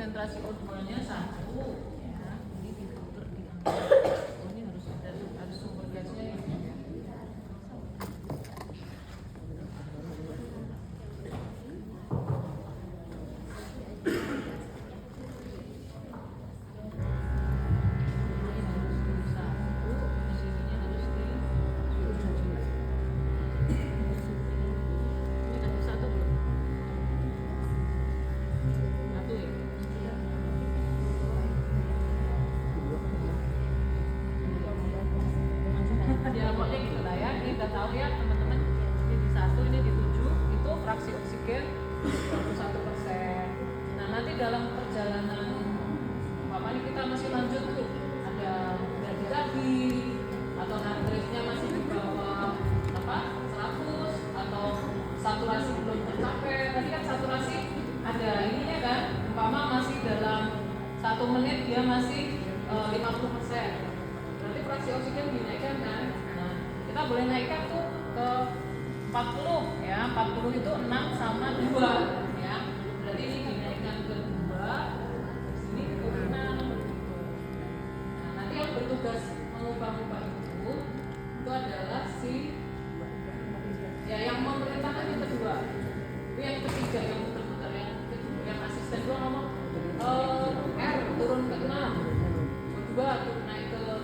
konsentrasi O2-nya 1 ya. Ini diputer di ini harus ada sumber gasnya ya. Kita tahu ya teman-teman, ini di 1, ini di 7, itu fraksi oksigen 21%. Nah nanti dalam perjalanan ini kita masih lanjut tuh, ada bradikardi atau nitratnya masih di bawah 100 atau saturasi belum tercapai. Tadi kan saturasi ada ininya kan, umpama masih dalam 1 menit dia masih 50%, berarti fraksi oksigen dinaikkan kan. Kita boleh naikkan tuh ke 40 ya, 40 itu 6 sama 2 ya, berarti ini dinaikkan ke 2, sini ke 6. Nah nanti yang bertugas mengubah-ubah itu adalah si ya yang memerintahkan yang kedua, itu yang ketiga yang muter-muter, yang asisten gua ngomong R turun ke 6, kedua turun naik ke 2.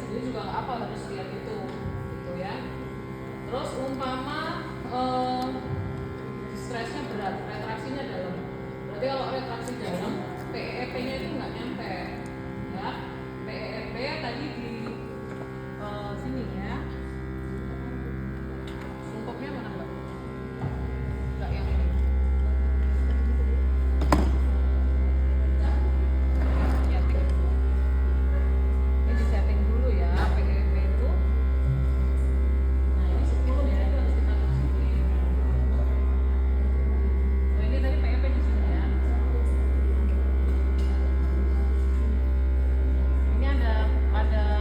Juga nggak apa, harus lihat itu gitu ya. Terus umpama stresnya berat, retraksinya dalam, berarti kalau retraksi dalam PEP nya itu nggak nyampe ya. PEP tadi di sini ya, sungkopnya mana mbak? Nggak yang ini. Ada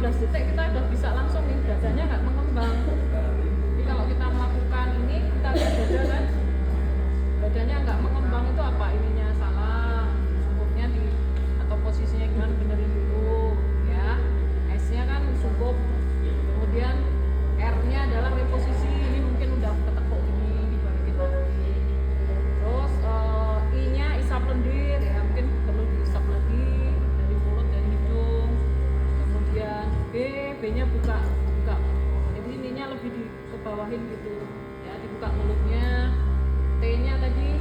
15 detik kita udah bisa langsung nih, dadanya nggak mengembang. Jadi kalau kita melakukan ini, kita lihat dada kan, dadanya nggak mengembang, itu apa? Ininya salah, sungkupnya di atau posisinya gimana, benerin dulu ya. S-nya kan sungkup, kemudian R-nya adalah reposisi, ini mungkin udah ketekuk ini, dibalikin lagi. Terus I-nya isap lendir ya, mungkin perlu diisap lagi dari mulut, dari hidung. Kemudian B-nya buka, jadi ininya lebih dikebawahin gitu ya, dibuka mulutnya. T-nya tadi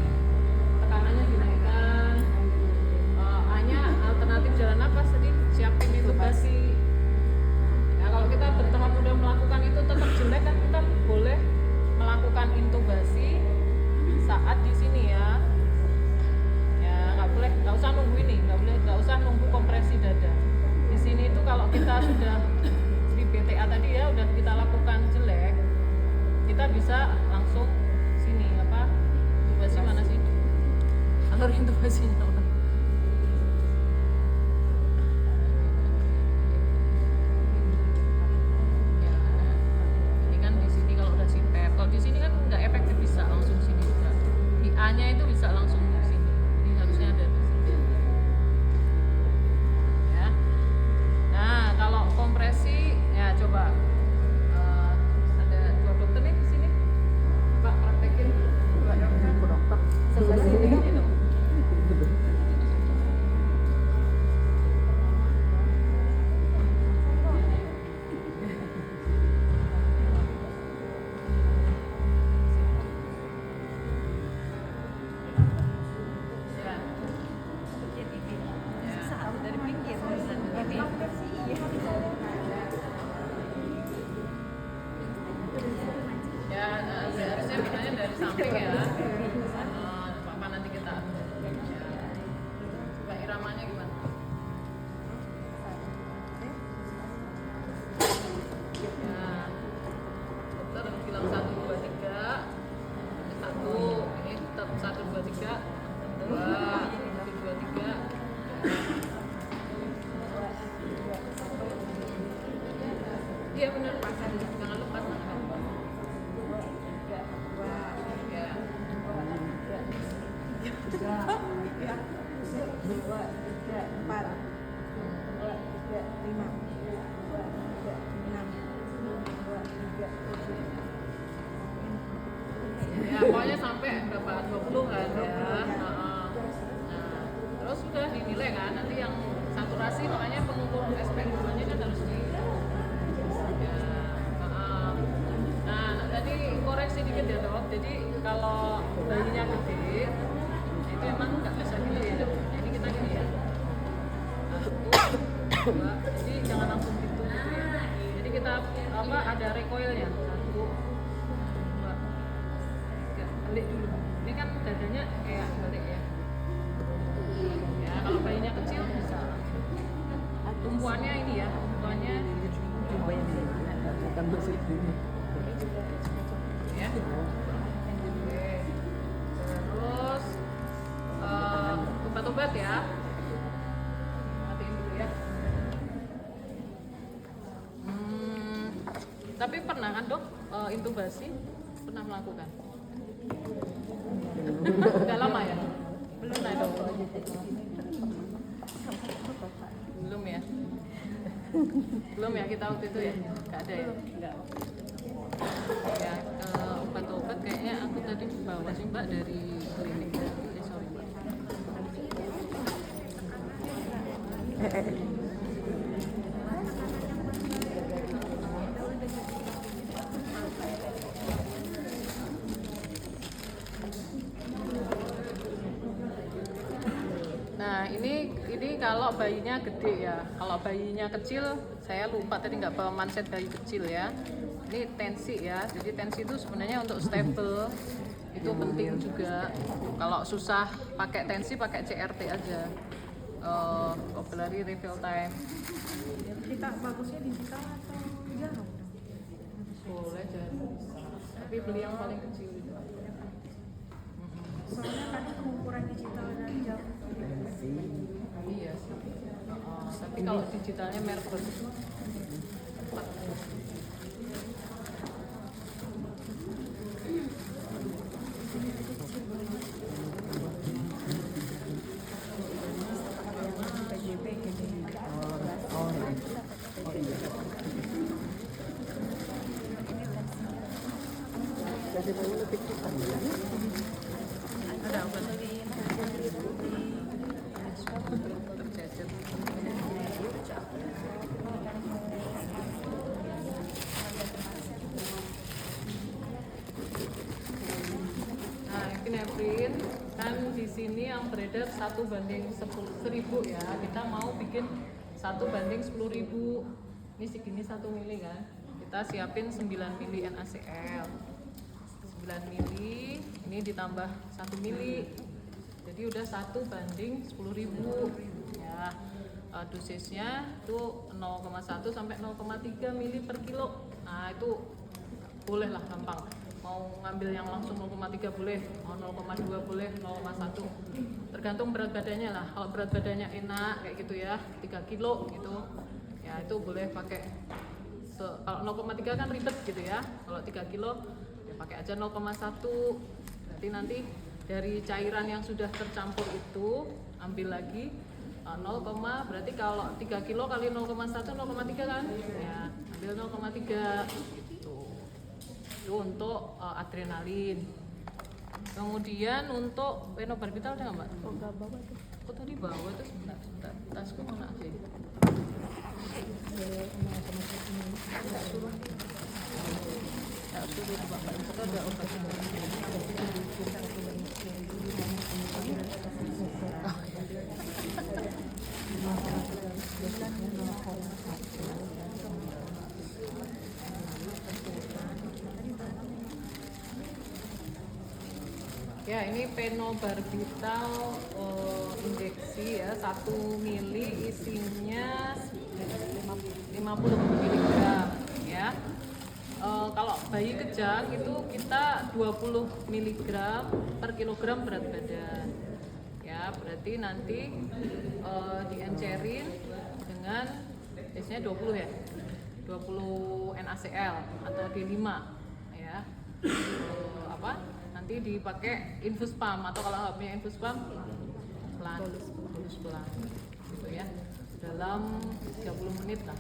tekanannya dinaikkan. A-nya alternatif jalan napas, tadi siapin intubasi. Nah, kalau kita bertahap udah melakukan itu tetap jelek kan, kita boleh melakukan intubasi saat di sini ya. Ya nggak usah nunggu ini, nggak usah nunggu kompresi dada. Di sini itu kalau kita sudah di BTA tadi ya udah kita lakukan jelek, kita bisa langsung sini apa? Intubasi mana sih? Alur intubasinya apa? Di sini kan nggak efektif, bisa langsung sini juga. Di A-nya itu bisa langsung di sini. Jadi harusnya ada di sini. Ya. Nah, kalau kompresi ya coba ada 2 dokter nih di sini. Pak praktekin 2 dokter. Sebelah sini gitu. Samping ya, apa nanti kita coba iramanya gimana? Ya, dokter bilang 1, 2, 3, 1, ini tetap 1, 2, 3, 2, 1, 2, 3. Iya benar, jangan lepas tangan. Ya pokoknya sampai berapa 20 kan ya. Nah, terus sudah dinilai kan, nanti yang saturasi makanya pengukur SpO2 nya kan harus di ya, nah tadi koreksi dikit ya dok, jadi kalau bayinya gede itu emang nggak bisa gini ya dok, jadi kita gini ya, 1, 2, jadi jangan langsung gitu ya. Jadi kita apa ada recoilnya, 1, 2, 3, balik dulu. Ini kan dadanya kayak balik ya. Ya kalau bayinya kecil bisa. Tumpuannya ini ya, tumpuannya ya. Oke. Terus obat-obat ya. Matiin dulu ya. Tapi pernah kan dok intubasi? Pernah melakukan? Udah lama ya? Belum ya dok? Belum ya? Belum ya kita waktu itu ya? Nggak ada ya? Nggak. Ya obat-obat kayaknya aku tadi bawa sih mbak dari klinik ya. Sorry mbak. Nah ini kalau bayinya gede ya, kalau bayinya kecil saya lupa tadi nggak bawa manset bayi kecil ya. Ini tensi ya, jadi tensi itu sebenarnya untuk stable itu penting juga. Kalau susah pakai tensi pakai CRT aja, Cochlear refill time. Kita bagusnya digital atau jarum? Boleh jarum, tapi beli yang paling kecil itu. Soalnya kan pengukuran digital dan jarum. Iya sih. Tapi kalau digitalnya merek Ada apa? Tercecer. Nah, epinefrin kan di sini yang beredar 1:10.000 ya. Kita mau bikin 1:10.000. Ini segini 1 mili kan. Kita siapin 9 mili NaCl. 9 mili ini ditambah 1 mili. Jadi udah 1:10.000 ya. Dosisnya itu 0,1 sampai 0,3 mili per kilo. Nah, itu boleh lah gampang. Mau ngambil yang langsung 0,3 boleh, mau 0,2 boleh, 0,1 tergantung berat badannya lah. Kalau berat badannya enak kayak gitu ya, 3 kilo gitu ya, itu boleh pakai kalau 0,3 kan ribet gitu ya. Kalau 3 kilo ya pakai aja 0,1. Berarti nanti dari cairan yang sudah tercampur itu ambil lagi 0, berarti kalau 3 kilo kali 0,1 0,3 kan ya, ambil 0,3 gitu. Itu untuk adrenalin. Kemudian untuk phenobarbital ada nggak mbak? Oh, nggak bawa tuh. Aku tadi bawa itu sebentar, tasku mana sih? Suruh coba mbak, itu ada obat. Ya, ini phenobarbital injeksi ya, 1 mili isinya 50 mg ya. Kalau bayi kejang itu kita 20 mg per kilogram berat badan ya. Berarti nanti diencerin dengan biasanya 20 ya, 20 NaCl atau D5 ya. Nanti dipakai infus pump, atau kalau nggak punya infus pump bolus pelan gitu ya, dalam 30 menit lah.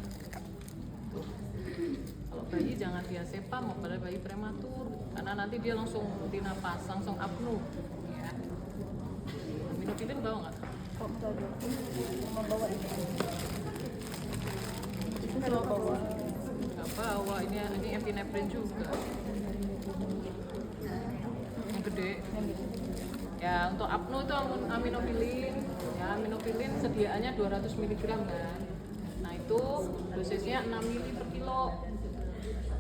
Kalau bayi jangan biasa pump, apalagi bayi prematur, karena nanti dia langsung dinapas, langsung apnu ya. Aminofilin bawa nggak? Kok mau bawa ini? Nggak bawa, ini epinefrin juga yang gede ya. Untuk apnu itu aminofilin ya, aminofilin sediaannya 200 mg kan. Nah, itu dosisnya 6 mili per kilo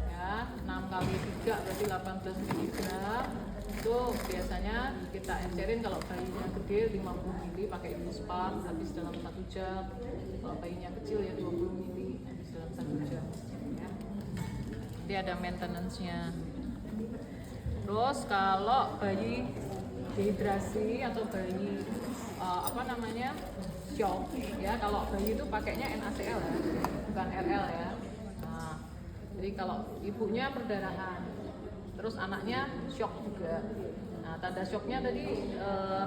ya, 6 kali 3 berarti 18 mg. Itu biasanya kita encerin kalau bayinya gede 50 mili pakai infus pump, habis dalam 1 jam. Kalau bayinya kecil ya 20 mili habis dalam 1 jam ya. Jadi ada maintenance-nya. Terus kalau bayi dehidrasi atau bayi shock ya, kalau bayi itu pakainya NaCl ya, bukan RL ya. Nah, jadi kalau ibunya perdarahan, terus anaknya shock juga. Nah, tanda shocknya tadi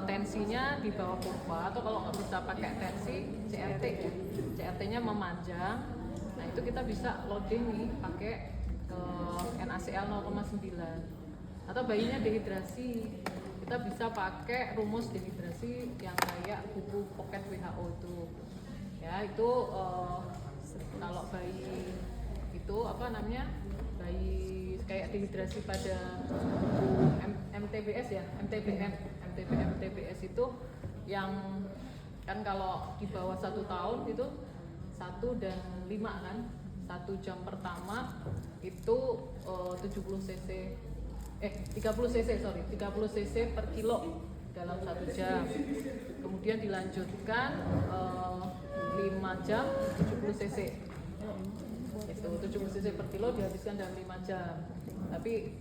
tensinya di bawah kurva, atau kalau nggak bisa pakai tensi CRT ya, CRT-nya memanjang. Nah, itu kita bisa loading nih pakai NaCl 0,9. Atau bayinya dehidrasi, kita bisa pakai rumus dehidrasi yang kayak buku Pocket WHO itu ya. Itu kalau bayi itu bayi kayak dehidrasi pada MTBS ya, MTBS itu yang kan kalau di bawah 1 tahun itu 1 dan 5 kan. 1 jam pertama itu 30 cc per kilo dalam 1 jam. Kemudian dilanjutkan 5 jam 70 cc. Itu 70 cc per kilo dihabiskan dalam 5 jam. Tapi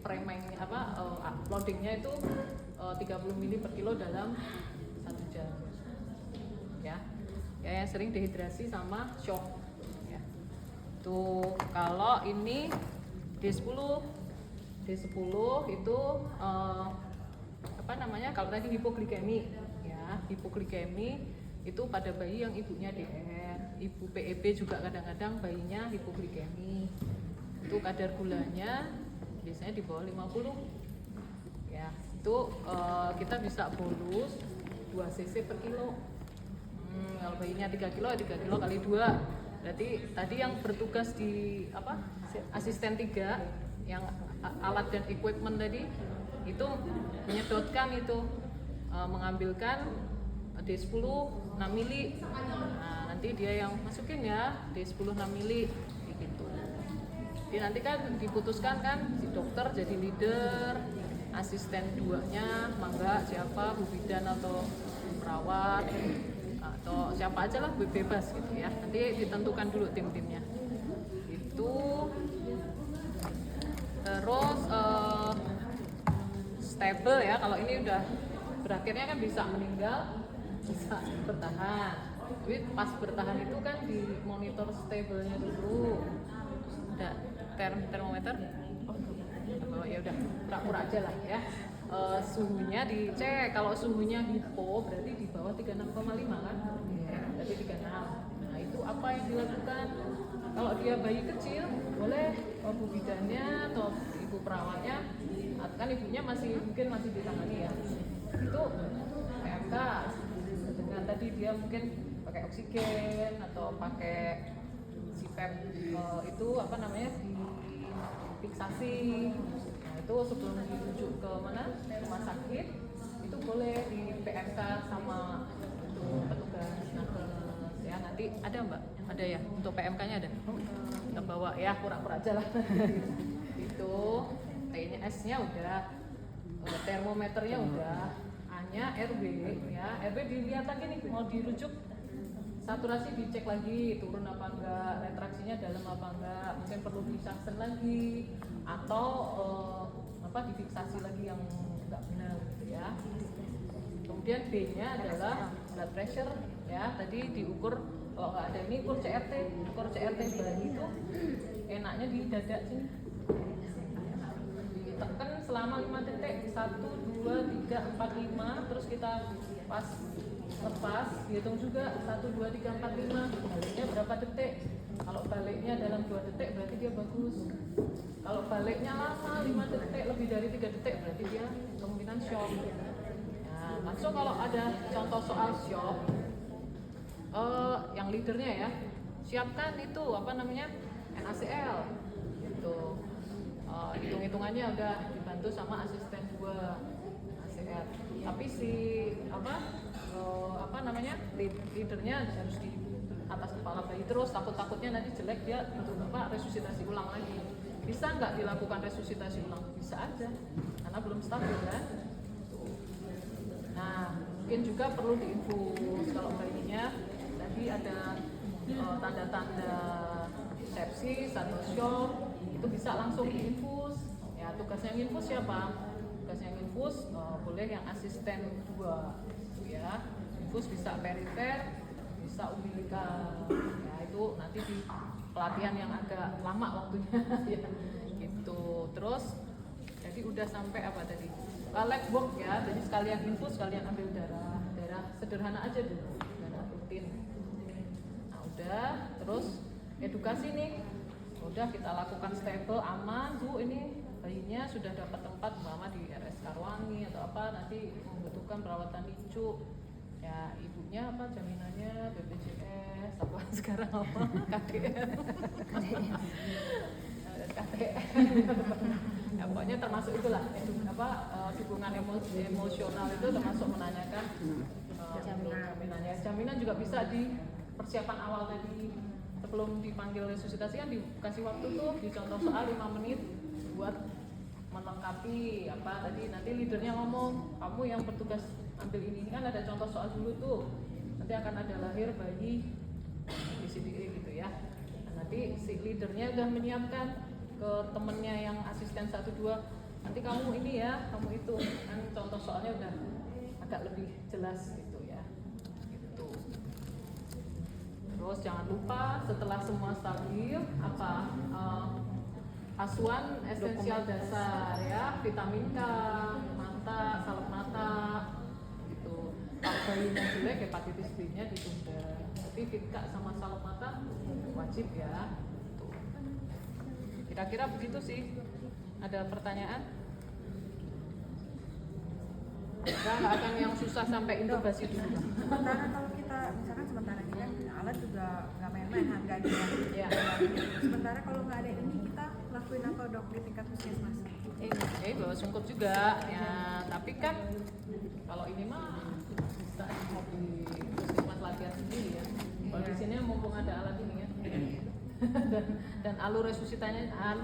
loadingnya itu 30 mili per kilo dalam 1 jam. Ya. Ya, yang sering dehidrasi sama shock. Ya. Tuh, kalau ini D10 itu kalau tadi hipoglikemi ya, hipoglikemi itu pada bayi yang ibunya DR ibu PEB juga kadang-kadang bayinya hipoglikemi. Itu kadar gulanya biasanya di bawah 50. Ya, itu kita bisa bolus 2 cc per kilo. Kalau bayinya 3 kilo, 3 kilo kali 2. Berarti tadi yang bertugas di asisten 3 yang alat dan equipment tadi itu menyedotkan itu mengambilkan D10 6 mili. Nah, nanti dia yang masukin ya D10 6 mili gitu. Jadi nanti kan diputuskan kan si dokter jadi leader, asisten 2-nya mangga siapa, Bu Bidan atau perawat atau siapa aja lah, bebas gitu ya. Nanti ditentukan dulu tim-timnya. Itu terus stable ya, kalau ini udah berakhirnya kan bisa meninggal, bisa bertahan. Tapi pas bertahan itu kan di monitor stabilnya dulu. Ada termometer. Ya udah, pura-pura aja lah ya. Suhunya dicek, kalau suhunya hipo berarti di bawah 36,5 kan? Berarti 36. Nah, itu apa yang dilakukan? Kalau dia bayi kecil, boleh Bu bidannya atau ibu perawatnya, kan ibunya mungkin masih ditangani ya. Itu PMK dengan tadi dia mungkin pakai oksigen atau pakai CPAP itu fiksasi. Nah, itu sebelum dirujuk ke mana? Rumah sakit, itu boleh di PMK sama itu petugas nakes ya. Nanti ada Mbak? Ada ya? Untuk PMK-nya ada? Kita bawa ya, pura-pura aja lah. Itu kayaknya S-nya udah, termometernya udah, A-nya RB ya. RB dilihat lagi nih, mau dirujuk, saturasi dicek lagi turun apa enggak, retraksinya dalam apa enggak, mungkin perlu disaksen lagi atau difiksasi lagi yang enggak benar gitu ya. Kemudian B-nya adalah blood pressure ya, tadi diukur, kalau nggak ada ini ukur CRT bayi itu enaknya di dada sini, ditekan selama 5 detik, 1, 2, 3, 4, 5, terus kita pas lepas hitung juga 1, 2, 3, 4, 5, baliknya berapa detik. Kalau baliknya dalam 2 detik berarti dia bagus. Kalau baliknya lama 5 detik, lebih dari 3 detik berarti dia kemungkinan shock. Nah, langsung kalau ada contoh soal shock, yang leadernya ya, siapkan itu NaCl gitu. Hitung-hitungannya udah dibantu sama asisten 2 NaCl. Tapi si leadernya harus di atas kepala bayi terus, takutnya nanti jelek dia itu resusitasi ulang lagi. Bisa nggak dilakukan resusitasi ulang? Bisa aja, karena belum stabil kan. Nah, mungkin juga perlu diinfus kalau bayinya tadi ada tanda-tanda sepsis atau shock, itu bisa langsung diinfus. Ya, tugasnya infus siapa? Tugasnya infus boleh yang asisten 2 ya. Infus bisa perifer, bisa umbilical. Ya, itu nanti di pelatihan yang agak lama waktunya ya. Gitu. Terus jadi udah sampai apa tadi? Lab work ya. Jadi sekalian infus, sekalian ambil darah sederhana aja dulu, darah rutin. Nah, udah, terus edukasi nih. Udah kita lakukan stable, aman tuh, ini bayinya sudah dapat tempat mama di RS Karwangi atau apa, nanti membutuhkan perawatan NICU ya, ibunya apa jaminannya BPJS apa sekarang apa KDR ya, pokoknya termasuk itulah dukungan emosional itu termasuk menanyakan jaminan juga bisa di persiapan awal tadi. Sebelum dipanggil resusitasi kan dikasih waktu tuh di contoh soal 5 menit buat melengkapi apa tadi. Nanti leadernya ngomong, kamu yang bertugas ambil ini kan ada contoh soal dulu tuh, nanti akan ada lahir bayi di CDE gitu ya. Nah, nanti si leadernya udah menyiapkan ke temennya yang asisten 1-2, nanti kamu ini ya, kamu itu kan contoh soalnya udah agak lebih jelas gitu ya gitu. Terus jangan lupa setelah semua stabil asuhan esensial dasar ya, vitamin K, mata, salep mata gitu. Kalau bayinya jelek, hepatitis B-nya ditunda. sertifikat sama salep mata wajib ya. Tuh. Kira-kira begitu sih. Ada pertanyaan? Nggak akan yang susah sampai intubasi dulu. Sementara kalau kita misalkan sementara ini kan alat juga nggak main-main harganya. Ya. Sementara kalau nggak ada ini kita lakuin apa dok di tingkat puskesmas? Bawa sungkup juga ya, tapi kan kalau ini mah bisa di puskesmas latihan sendiri ya. Kalau di sini mumpung ada alat ini ya. dan alur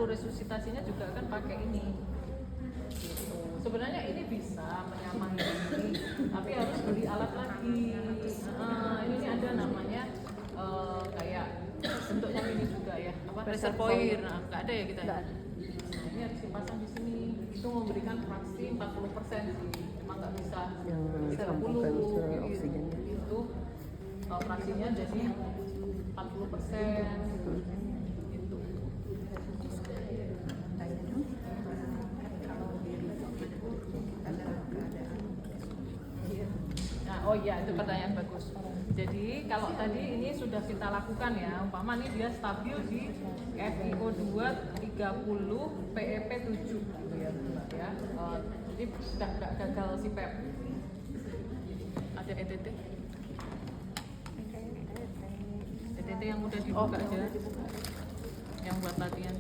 resusitasinya juga kan pakai ini. Gitu. Sebenarnya ini bisa menyamai ini, tapi harus beli alat lagi. Ini ada namanya kayak bentuknya ini juga ya, apa reservoir. Nah, nggak ada ya kita. Nah, ini harus dipasang di sini. Itu memberikan fraksi 40% sih, emang nggak bisa 30 itu fraksinya jadi 40% gitu. Nah, oh iya itu pertanyaan bagus. Jadi kalau tadi ini sudah kita lakukan ya, umpama nih dia stabil di FiO2 30 PEP 7 gitu ya. Jadi nggak gagal si PEP. Ada ETT? ETT yang udah dibuka aja, yang buat latihan.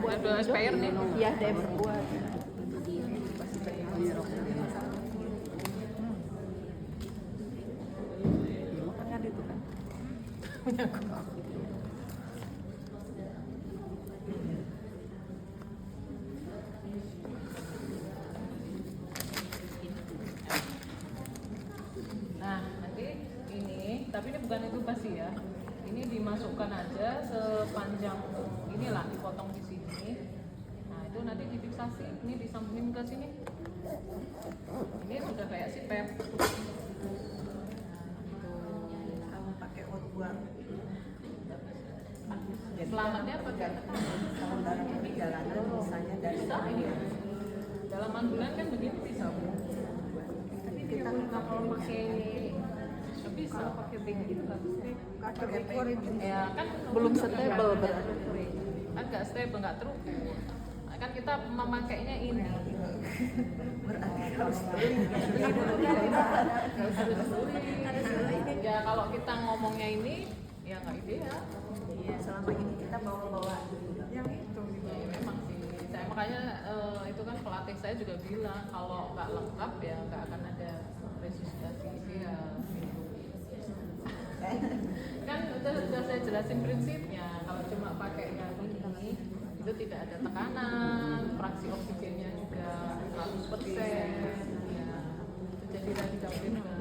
Ada spare nih. Iya, ada yang berbuat. Makanya itu kan. Nah, nanti ini, tapi ini bukan intubasi ya. Ini dimasukkan aja sepanjang inilah, dipotong di sini. Nah, itu nanti difiksasi, ini disambungin ke sini. Ini sudah kayak si PEP. Kalau pakai O2 Selamatnya pakai kalau dalam perjalanan misalnya dari bisa ini. Dalam ambulan kan begitu bisa. tapi kita kalau pakai Bisa. pakai bag itu pakai ekor itu Ya kan belum stable berarti. Kan nggak stable, nggak terukur. Kan kita memakainya ini. Berarti harus beli dulu Ya kalau kita ngomongnya ini ya nggak ideal. Iya, selama ini kita bawa-bawa yang itu Ya, memang sih. Saya makanya itu kan pelatih saya juga bilang kalau nggak lengkap ya nggak akan ada resusitasi ideal. Gitu. Kan udah saya jelasin prinsipnya. Kalau cuma pakai yang ini itu tidak ada tekanan, fraksi oksigennya juga 100%. Ya, itu jadi radikal bebas.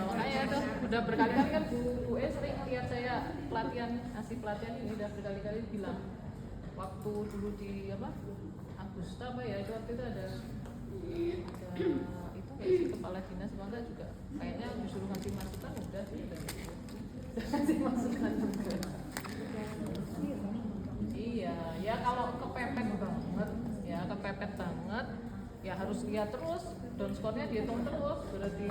Makanya tuh udah berkali-kali kan Bu E sering lihat saya ngasih pelatihan ini udah berkali-kali bilang waktu dulu di apa Agusta apa ya itu waktu itu ada itu kayak si kepala dinas bangga juga kayaknya disuruh ngasih masukan udah sih udah ngasih masukan juga. Iya ya kalau kepepet banget ya harus lihat terus down score-nya dihitung terus berarti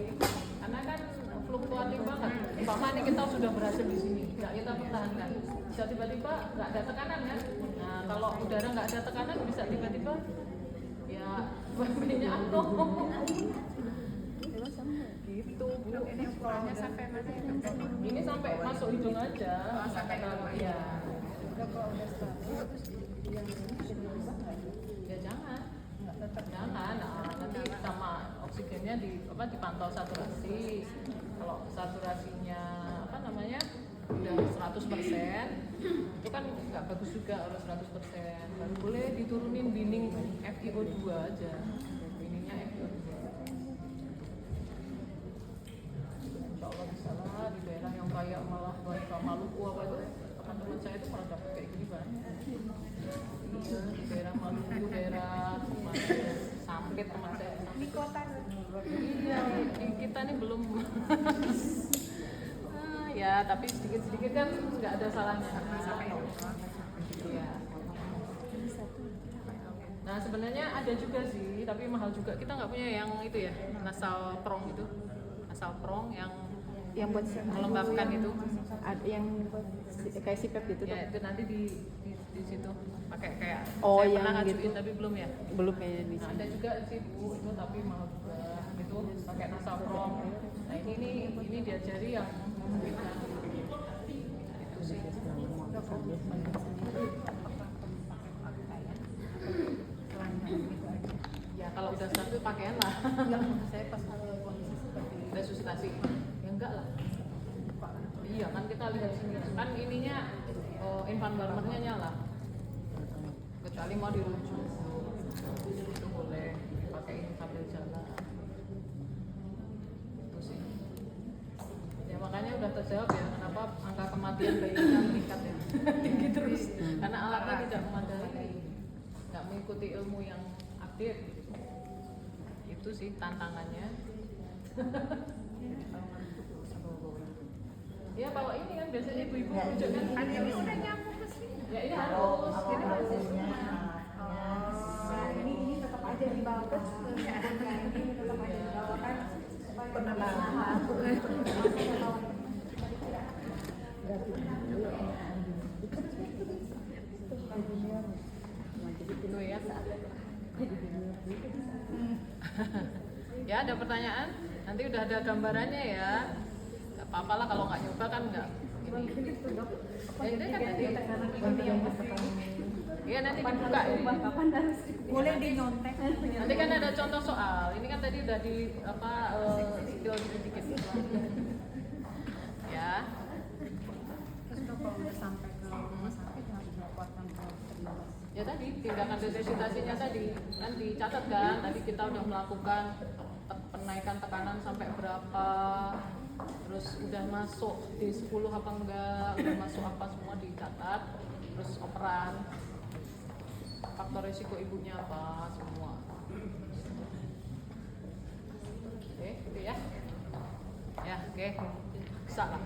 karena kan fluktuatif banget. Umpama nih kita sudah berhasil di sini nggak kita pertahankan bisa tiba-tiba nggak ada tekanan kan. Nah kalau udara nggak ada tekanan bisa tiba-tiba ya BB-nya antuh gitu Bu. ini ukurannya sampai mana ya? Ini sampai masuk hidung aja sampai kalau ya Kalau udah stabil terus yang ya jangan nanti sama oksigennya dipantau saturasi. Kalau saturasinya udah 100% itu kan nggak bagus juga harus 100%. Baru boleh diturunin bining FiO2 aja, biningnya FiO2. Insya Allah bisa lah di daerah yang kayak malah Maluku apa itu teman-teman saya itu malah dapat kayak gini banyak. Di daerah teman saya. Di kota Iya, di kita ini belum. Ya, tapi sedikit-sedikit kan nggak ada salahnya. Iya. Nah sebenarnya ada juga sih, tapi mahal juga. Kita nggak punya yang itu ya, nasal prong itu, nasal prong yang buat melembabkan itu. ada yang kayak sipep gitu Ya itu nanti di situ pakai kayak. Oh, saya yang pernah ngajuin gitu. tapi belum ya. belum kayaknya di Nah, sini. ada juga sih Bu, itu tapi mahal juga. Itu pakai nasal prong. Nah ini diajari yang itu sih. Ya kalau udah satu pakaian lah. saya pas kondisi seperti Resusitasi ya enggak lah. Iya kan kita lihat sendiri kan ininya infant warmernya nyala, kecuali mau dirujuk itu boleh dipakai sambil jalan itu sih ya. Makanya udah terjawab ya kenapa angka kematian bayi kita meningkat ya tinggi terus karena alatnya tidak memadai, nggak mengikuti ilmu yang update. Itu sih tantangannya. Ya bawa ini kan biasanya ibu-ibu rujuk kan ini udah nyambung ke sini. ya ini harus Ini harus. Ini tetap aja dibawa ke ini tetap aja dibawa kan penelahan. Itu ya. Ya ada pertanyaan? Nanti udah ada gambarannya ya. Gak apa-apa lah kalau nggak nyoba kan nggak ini. Ya itu kan nanti. Iya nanti dibuka ini. Boleh dinyontek. Nanti kan ada contoh soal. Ini kan tadi udah di apa skill dikit. Ya. Terus kalau udah sampai ke rumah sakit harus melakukan Ya tadi tindakan resusitasinya tadi kan dicatat kan. Tadi kita udah melakukan penaikan tekanan sampai berapa, terus udah masuk di 10 apa enggak, udah masuk apa semua dicatat, terus operan, faktor risiko ibunya apa semua. Oke, gitu ya. Ya, oke. Bisa lah.